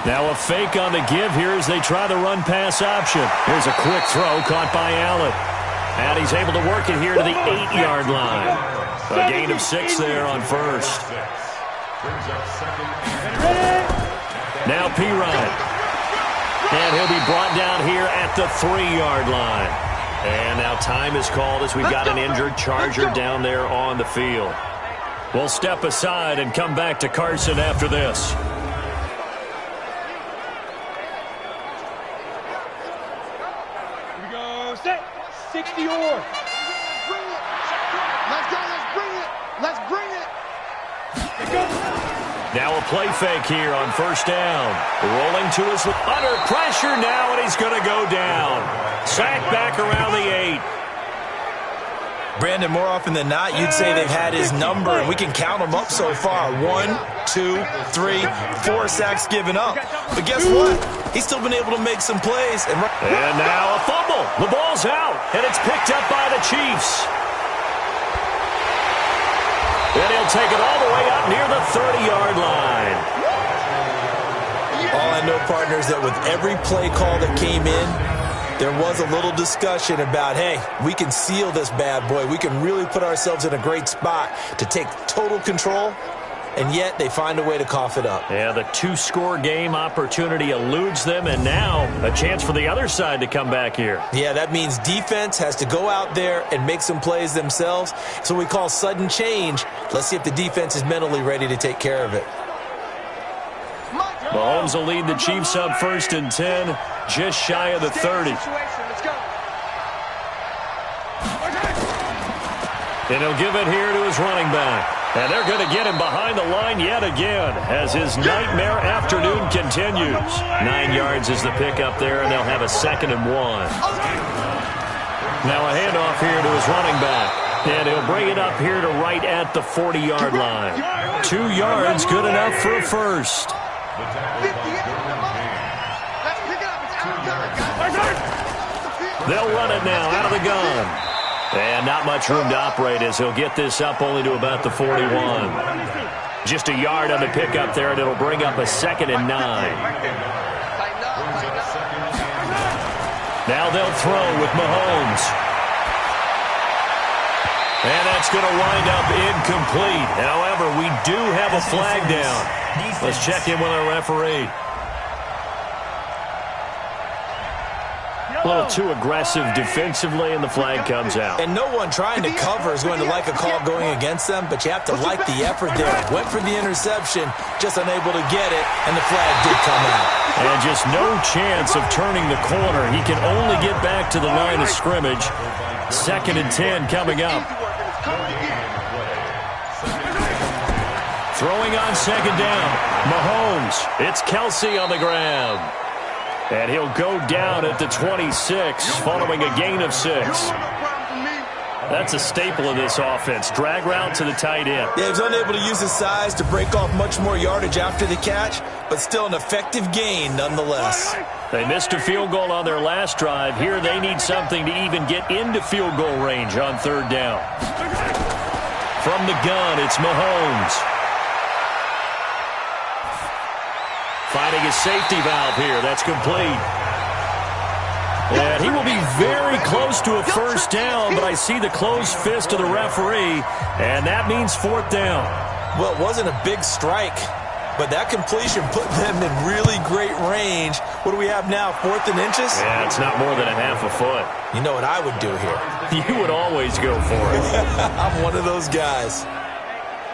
Now a fake on the give here as they try the run-pass option. Here's a quick throw caught by Allen. And he's able to work it here to the 8-yard line. A gain of 6 there on first. Now Pirine. And he'll be brought down here at the 3-yard line. And now time is called as we've got an injured Charger down there on the field. We'll step aside and come back to Carson after this. Here we go. Set. 60 or. Let's go. Let's bring it. Let's bring it. Let's go. Now a play fake here on first down. Rolling to his under pressure now, and he's going to go down. Sacked back around the 8. Brandon, more often than not, you'd say they've had his number, and we can count them up so far. 1, 2, 3, 4 sacks given up. But guess what? He's still been able to make some plays. And now a fumble. The ball's out, and it's picked up by the Chiefs. And he'll take it all the way up near the 30-yard line. All I know, partners, that with every play call that came in, there was a little discussion about, hey, we can seal this bad boy. We can really put ourselves in a great spot to take total control, and yet they find a way to cough it up. Yeah, the two-score game opportunity eludes them, and now a chance for the other side to come back here. Yeah, that means defense has to go out there and make some plays themselves. So we call sudden change. Let's see if the defense is mentally ready to take care of it. Mahomes will lead the Chiefs up 1st and 10, just shy of the 30. And he'll give it here to his running back. And they're going to get him behind the line yet again as his nightmare afternoon continues. 9 yards is the pickup there, and they'll have a 2nd and 1. Now a handoff here to his running back. And he'll bring it up here to right at the 40-yard line. 2 yards, good enough for a first. They'll run it now out of the gun. And not much room to operate as he'll get this up only to about the 41. Just a yard on the pickup there, and it'll bring up a 2nd and 9. Now they'll throw with Mahomes. And that's going to wind up incomplete. However, we do have a flag down. Let's check in with our referee. A little too aggressive defensively, and the flag comes out. And no one trying to cover is going to like a call going against them, but you have to like the effort there. Went for the interception, just unable to get it, and the flag did come out. And just no chance of turning the corner. He can only get back to the line of scrimmage. 2nd and 10 coming up. Throwing on 2nd down. Mahomes. It's Kelsey on the grab. And he'll go down at the 26 following a gain of 6. That's a staple of this offense. Drag route to the tight end. Yeah, he was unable to use his size to break off much more yardage after the catch, but still an effective gain nonetheless. They missed a field goal on their last drive. Here they need something to even get into field goal range on 3rd down. From the gun, it's Mahomes. Finding a safety valve here. That's complete. And he will be very close to a first down, but I see the closed fist of the referee, and that means 4th down. Well, it wasn't a big strike, but that completion put them in really great range. What do we have now, 4th and inches? Yeah, it's not more than a half a foot. You know what I would do here? You would always go for it. I'm one of those guys.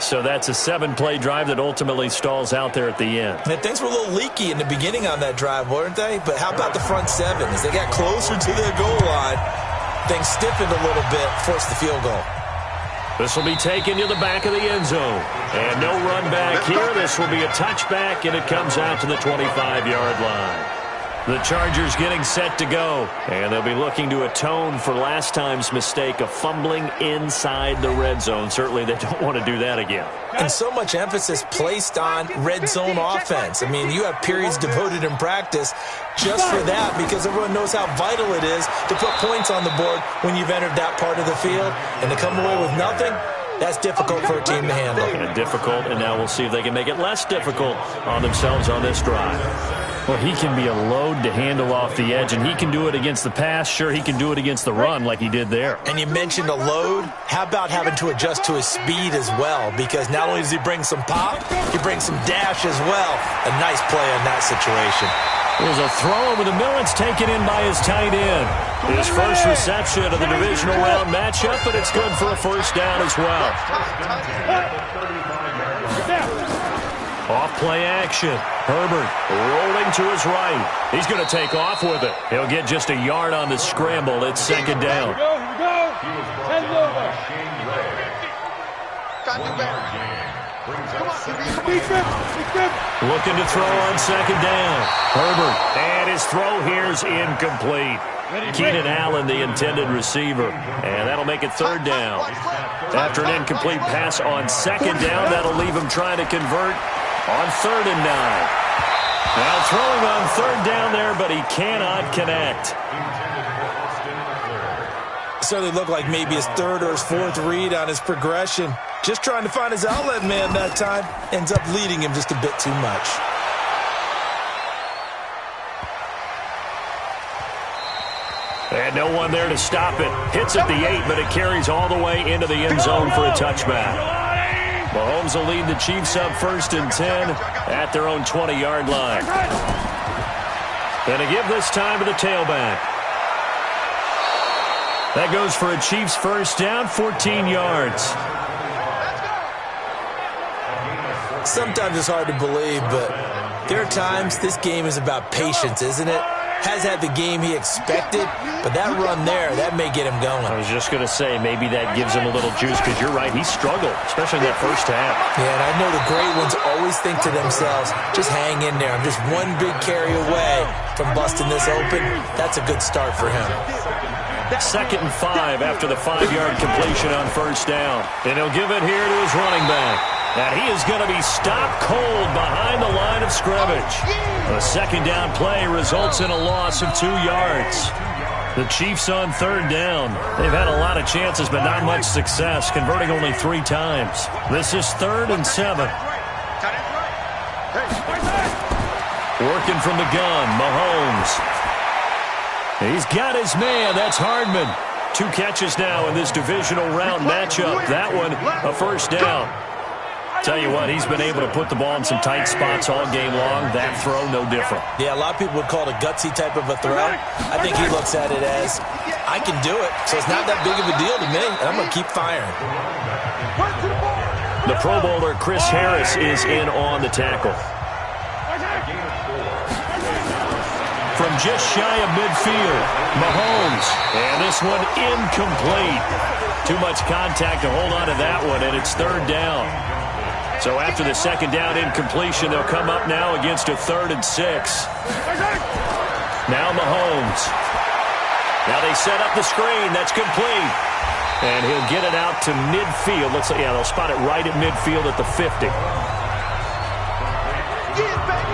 So that's a 7-play drive that ultimately stalls out there at the end. And things were a little leaky in the beginning on that drive, weren't they? But how about the front 7? As they got closer to their goal line, things stiffened a little bit, forced the field goal. This will be taken to the back of the end zone. And no run back here. This will be a touchback, and it comes out to the 25-yard line. The Chargers getting set to go, and they'll be looking to atone for last time's mistake of fumbling inside the red zone. Certainly they don't want to do that again. And so much emphasis placed on red zone offense. I mean, you have periods devoted in practice just for that because everyone knows how vital it is to put points on the board when you've entered that part of the field. And to come away with nothing, that's difficult for a team to handle. And difficult, and now we'll see if they can make it less difficult on themselves on this drive. Well, he can be a load to handle off the edge, and he can do it against the pass. Sure, he can do it against the run like he did there. And you mentioned a load. How about having to adjust to his speed as well? Because not only does he bring some pop, he brings some dash as well. A nice play in that situation. There's a throw over the middle. It's taken in by his tight end. His first reception of the divisional round matchup, but it's good for a first down as well. Off play action. Herbert rolling to his right. He's going to take off with it. He'll get just a yard on the scramble. It's 2nd down. Here we go. 10 over. Looking to throw on 2nd down. Herbert. And his throw here's incomplete. Keenan Allen, the intended receiver. And that'll make it 3rd down. After an incomplete pass on 2nd down, that'll leave him trying to convert on 3rd and 9. Now throwing on 3rd down there, but he cannot connect. Certainly looked like maybe his 3rd or his 4th read on his progression. Just trying to find his outlet man that time. Ends up leading him just a bit too much. And no one there to stop it. Hits at the 8, but it carries all the way into the end zone for a touchback. Mahomes will lead the Chiefs up 1st and 10 at their own 20-yard line. And to give this time to the tailback. That goes for a Chiefs first down, 14 yards. Sometimes it's hard to believe, but there are times this game is about patience, isn't it? Has had the game he expected, but that run there, that may get him going. I was just going to say, maybe that gives him a little juice, because you're right, he struggled, especially in that first half. Yeah, and I know the great ones always think to themselves, just hang in there. I'm just one big carry away from busting this open. That's a good start for him. 2nd and 5 after the 5-yard completion on first down. And he'll give it here to his running back. And he is going to be stopped cold behind the line of scrimmage. A 2nd down play results in a loss of 2 yards. The Chiefs on 3rd down. They've had a lot of chances, but not much success, converting only 3 times. This is 3rd and 7. Working from the gun, Mahomes. He's got his man. That's Hardman. 2 catches now in this divisional round matchup. That one, a first down. Tell you what, he's been able to put the ball in some tight spots all game long. That throw, no different. Yeah, a lot of people would call it a gutsy type of a throw. I think he looks at it as, I can do it, so it's not that big of a deal to me, and I'm going to keep firing. The Pro Bowler, Chris Harris, is in on the tackle. From just shy of midfield, Mahomes. And this one incomplete. Too much contact to hold on to that one, and it's 3rd down. So after the 2nd down incompletion, they'll come up now against a 3rd and 6. Now Mahomes. Now they set up the screen. That's complete. And he'll get it out to midfield. Looks like, yeah, they'll spot it right at midfield at the 50.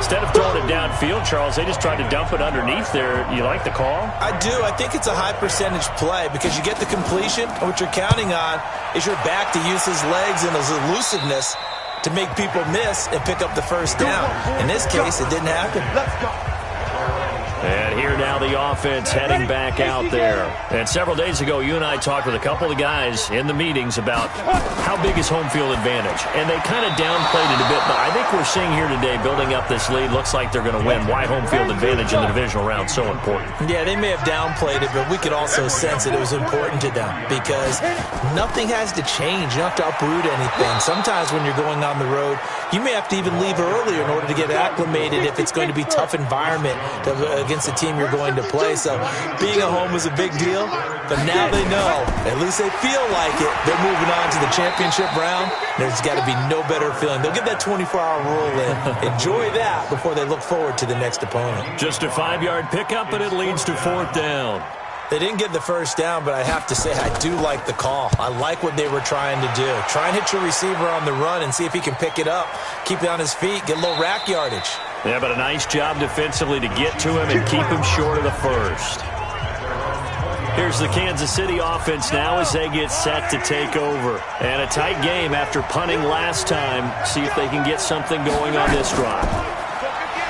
Instead of throwing it downfield, Charles, they just tried to dump it underneath there. You like the call? I do. I think it's a high percentage play because you get the completion, and what you're counting on is your back to use his legs and his elusiveness to make people miss and pick up the first down. In this case, it didn't happen. And here now the offense heading back out there. And several days ago, you and I talked with a couple of guys in the meetings about how big is home field advantage. And they kind of downplayed it a bit, but I think we're seeing here today, building up this lead, looks like they're going to win. Why home field advantage in the divisional round so important? Yeah, they may have downplayed it, but we could also sense that it was important to them because nothing has to change. You don't have to uproot anything. Sometimes when you're going on the road, you may have to even leave earlier in order to get acclimated if it's going to be a tough environment against the team you're going to play. So being at home is a big deal, but now they know, at least they feel like it, they're moving on to the championship round. There's got to be no better feeling. They'll get that 24-hour rule in. Enjoy that before they look forward to the next opponent. Just a 5-yard pickup, and it leads to 4th down. They didn't get the first down, but I have to say I do like the call. I like what they were trying to do. Try and hit your receiver on the run and see if he can pick it up, keep it on his feet, get a little rack yardage. Yeah, but a nice job defensively to get to him and keep him short of the first. Here's the Kansas City offense now as they get set to take over. And a tight game after punting last time. See if they can get something going on this drive.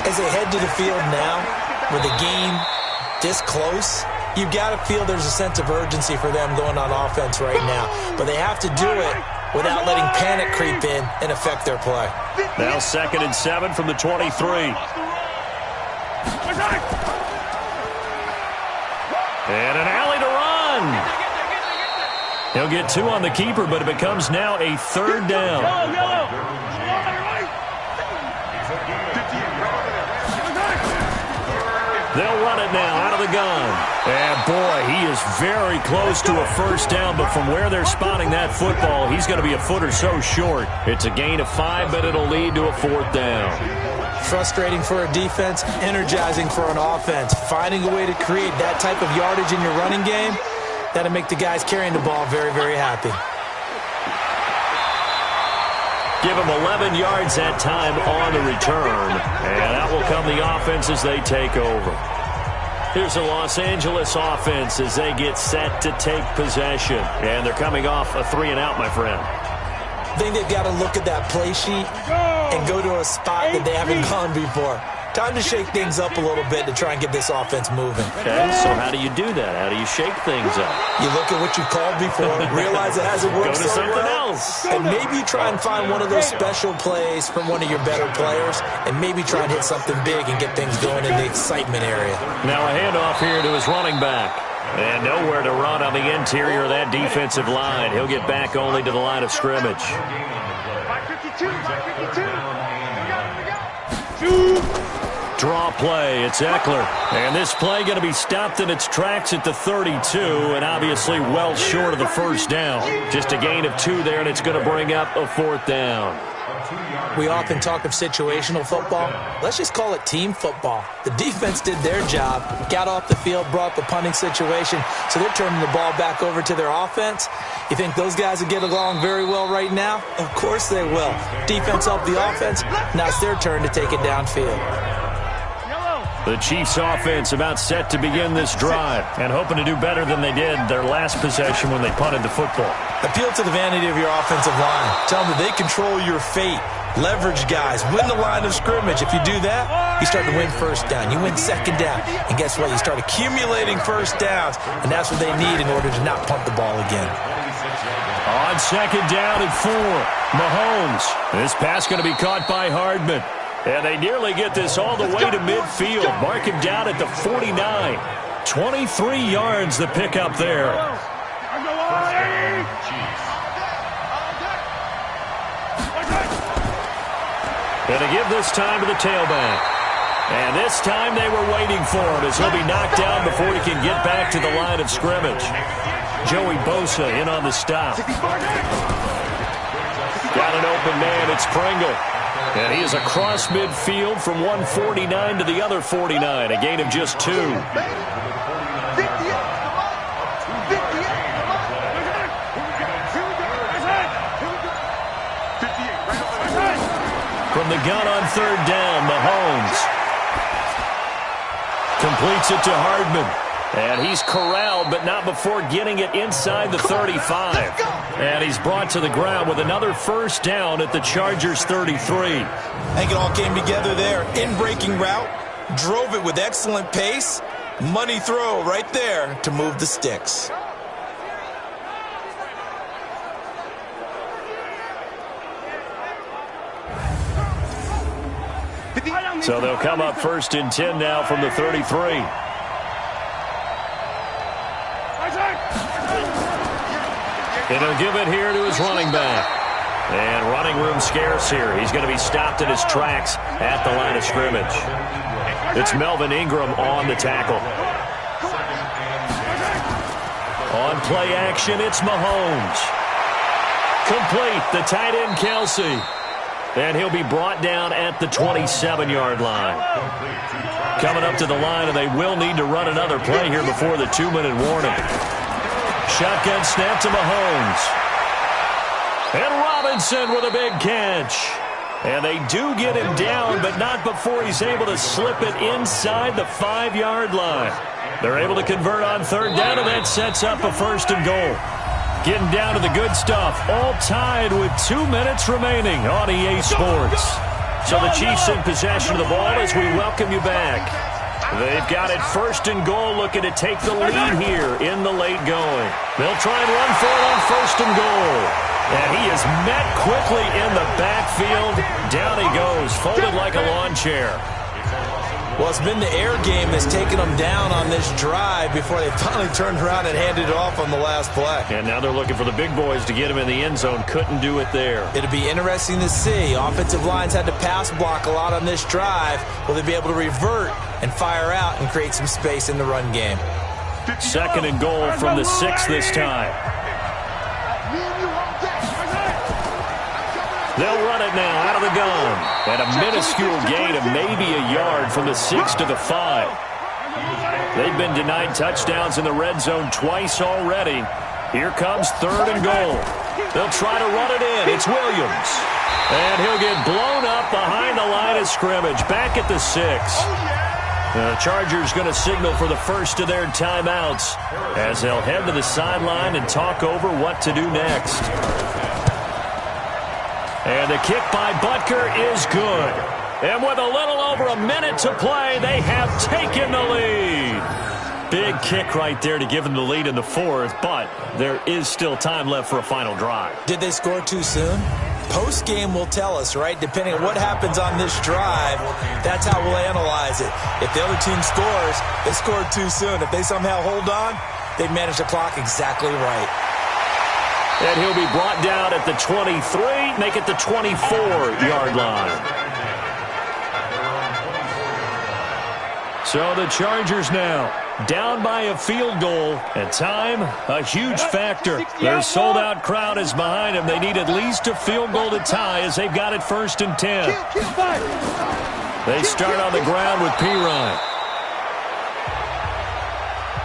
As they head to the field now, with the game this close, you've got to feel there's a sense of urgency for them going on offense right now. But they have to do it without letting panic creep in and affect their play. Now 2nd and 7 from the 23. And an alley to run. He'll get 2 on the keeper, but it becomes now a 3rd down. They'll run it now out of the gun. And, boy, he is very close to a first down, but from where they're spotting that football, he's going to be a foot or so short. It's a gain of 5, but it'll lead to a 4th down. Frustrating for a defense, energizing for an offense. Finding a way to create that type of yardage in your running game, that'll make the guys carrying the ball very, very happy. Give them 11 yards that time on the return. And out will come the offense as they take over. Here's the Los Angeles offense as they get set to take possession. And they're coming off a 3-and-out, my friend. I think they've got to look at that play sheet and go to a spot that they haven't gone before. Time to shake things up a little bit to try and get this offense moving. Okay, so how do you do that? How do you shake things up? You look at what you called before, realize it hasn't worked Go to so something well, else. and maybe you try and find one of those special plays from one of your better players, and maybe try and hit something big and get things going in the excitement area. Now a handoff here to his running back. And nowhere to run on the interior of that defensive line. He'll get back only to the line of scrimmage. 552, 552. Draw play, it's Eckler. And this play going to be stopped in its tracks at the 32, and obviously well short of the first down. Just a gain of 2 there, and it's going to bring up a 4th down. We often talk of situational football. Let's just call it team football. The defense did their job, got off the field, brought the punting situation, so they're turning the ball back over to their offense. You think those guys will get along very well right now? Of course they will. Defense helped the offense. Now it's their turn to take it downfield. The Chiefs offense about set to begin this drive and hoping to do better than they did their last possession when they punted the football. Appeal to the vanity of your offensive line. Tell them that they control your fate. Leverage guys. Win the line of scrimmage. If you do that, you start to win first down. You win second down. And guess what? You start accumulating first downs. And that's what they need in order to not punt the ball again. On second down and 4, Mahomes. This pass going to be caught by Hardman. And they nearly get this all the way to midfield. Mark him down at the 49. 23 yards the pickup there. Going to give this time to the tailback. And this time they were waiting for him as he'll be knocked down before he can get back to the line of scrimmage. Joey Bosa in on the stop. Got an open man. It's Pringle. And he is across midfield from 149 to the other 49, a gain of just 2. From the gun on third down, Mahomes completes it to Hardman. And he's corralled, but not before getting it inside the 35. And he's brought to the ground with another first down at the Chargers' 33. I think it all came together there. In-breaking route, drove it with excellent pace. Money throw right there to move the sticks. So they'll come up first and 10 now from the 33. And he'll give it here to his running back. And running room scarce here. He's going to be stopped in his tracks at the line of scrimmage. It's Melvin Ingram on the tackle. On play action, it's Mahomes. Complete, the tight end Kelsey. And he'll be brought down at the 27-yard line. Coming up to the line, and they will need to run another play here before the 2-minute warning. Shotgun snap to Mahomes. And Robinson with a big catch. And they do get him down, but not before he's able to slip it inside the 5-yard line. They're able to convert on third down, and that sets up a first and goal. Getting down to the good stuff, all tied with 2 minutes remaining on EA Sports. So the Chiefs in possession of the ball as we welcome you back. They've got it first and goal, looking to take the lead here in the late going. They'll try and run for it on first and goal. And he is met quickly in the backfield. Down he goes, folded like a lawn chair. Well, it's been the air game that's taken them down on this drive before they finally turned around and handed it off on the last play. And now they're looking for the big boys to get him in the end zone. Couldn't do it there. It'll be interesting to see. Offensive lines had to pass block a lot on this drive. Will they be able to revert and fire out and create some space in the run game? Second and goal from the 6 this time. They'll run it now out of the gun. And a minuscule gain of maybe a yard from the 6 to the 5. They've been denied touchdowns in the red zone twice already. Here comes third and goal. They'll try to run it in. It's Williams. And he'll get blown up behind the line of scrimmage. Back at the 6. The Chargers going to signal for the first of their timeouts as they'll head to the sideline and talk over what to do next. And the kick by Butker is good. And with a little over a minute to play, they have taken the lead. Big kick right there to give them the lead in the fourth, but there is still time left for a final drive. Did they score too soon? Post-game will tell us, right? Depending on what happens on this drive, that's how we'll analyze it. If the other team scores, they scored too soon. If they somehow hold on, they manage the clock exactly right. And he'll be brought down at the 23, make it the 24-yard line. So the Chargers now down by a field goal, and time, a huge factor. Their sold-out crowd is behind them. They need at least a field goal to tie as they've got it 1st and 10. They start on the ground with Pirine.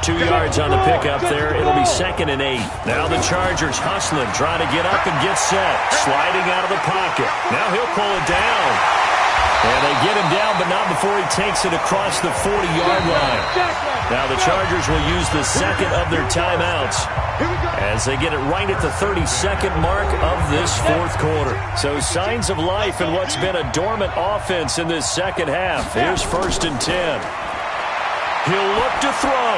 2 yards on the pickup there. It'll be 2nd and 8. Now the Chargers hustling, trying to get up and get set. Sliding out of the pocket. Now he'll pull it down. And they get him down, but not before he takes it across the 40-yard line. Now the Chargers will use the second of their timeouts as they get it right at the 32nd mark of this fourth quarter. So signs of life in what's been a dormant offense in this second half. Here's 1st and 10. He'll look to throw.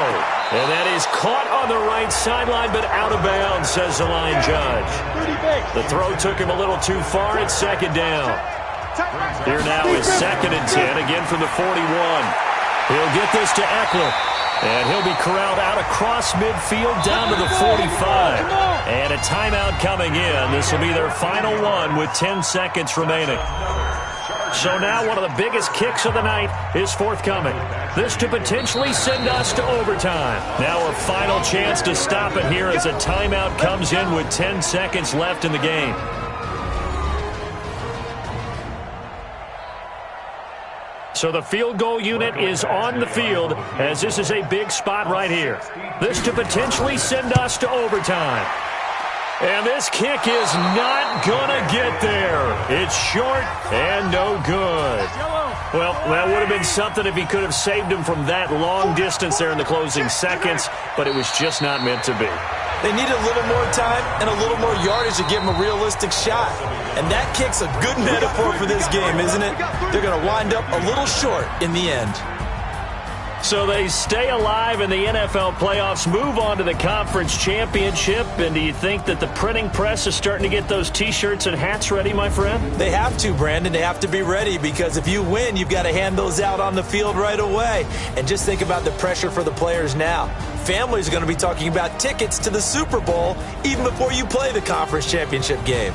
And that is caught on the right sideline, but out of bounds, says the line judge. The throw took him a little too far. It's 2nd down. Here now is 2nd and 10, again from the 41. He'll get this to Eckler, and he'll be corralled out across midfield down to the 45. And a timeout coming in. This will be their final one with 10 seconds remaining. So now one of the biggest kicks of the night is forthcoming. This to potentially send us to overtime. Now a final chance to stop it here as a timeout comes in with 10 seconds left in the game. So the field goal unit is on the field as this is a big spot right here. This to potentially send us to overtime. And this kick is not going to get there. It's short and no good. Well, that would have been something if he could have saved him from that long distance there in the closing seconds, but it was just not meant to be. They need a little more time and a little more yardage to give him a realistic shot. And that kick's a good metaphor for this game, isn't it? They're going to wind up a little short in the end. So they stay alive in the NFL playoffs, move on to the conference championship. And do you think that the printing press is starting to get those T-shirts and hats ready, my friend? They have to, Brandon. They have to be ready because if you win, you've got to hand those out on the field right away. And just think about the pressure for the players now. Families are going to be talking about tickets to the Super Bowl even before you play the conference championship game.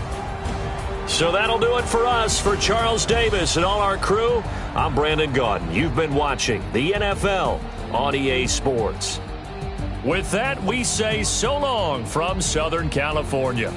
So that'll do it for us. For Charles Davis and all our crew, I'm Brandon Gaudin. You've been watching the NFL on EA Sports. With that, we say so long from Southern California.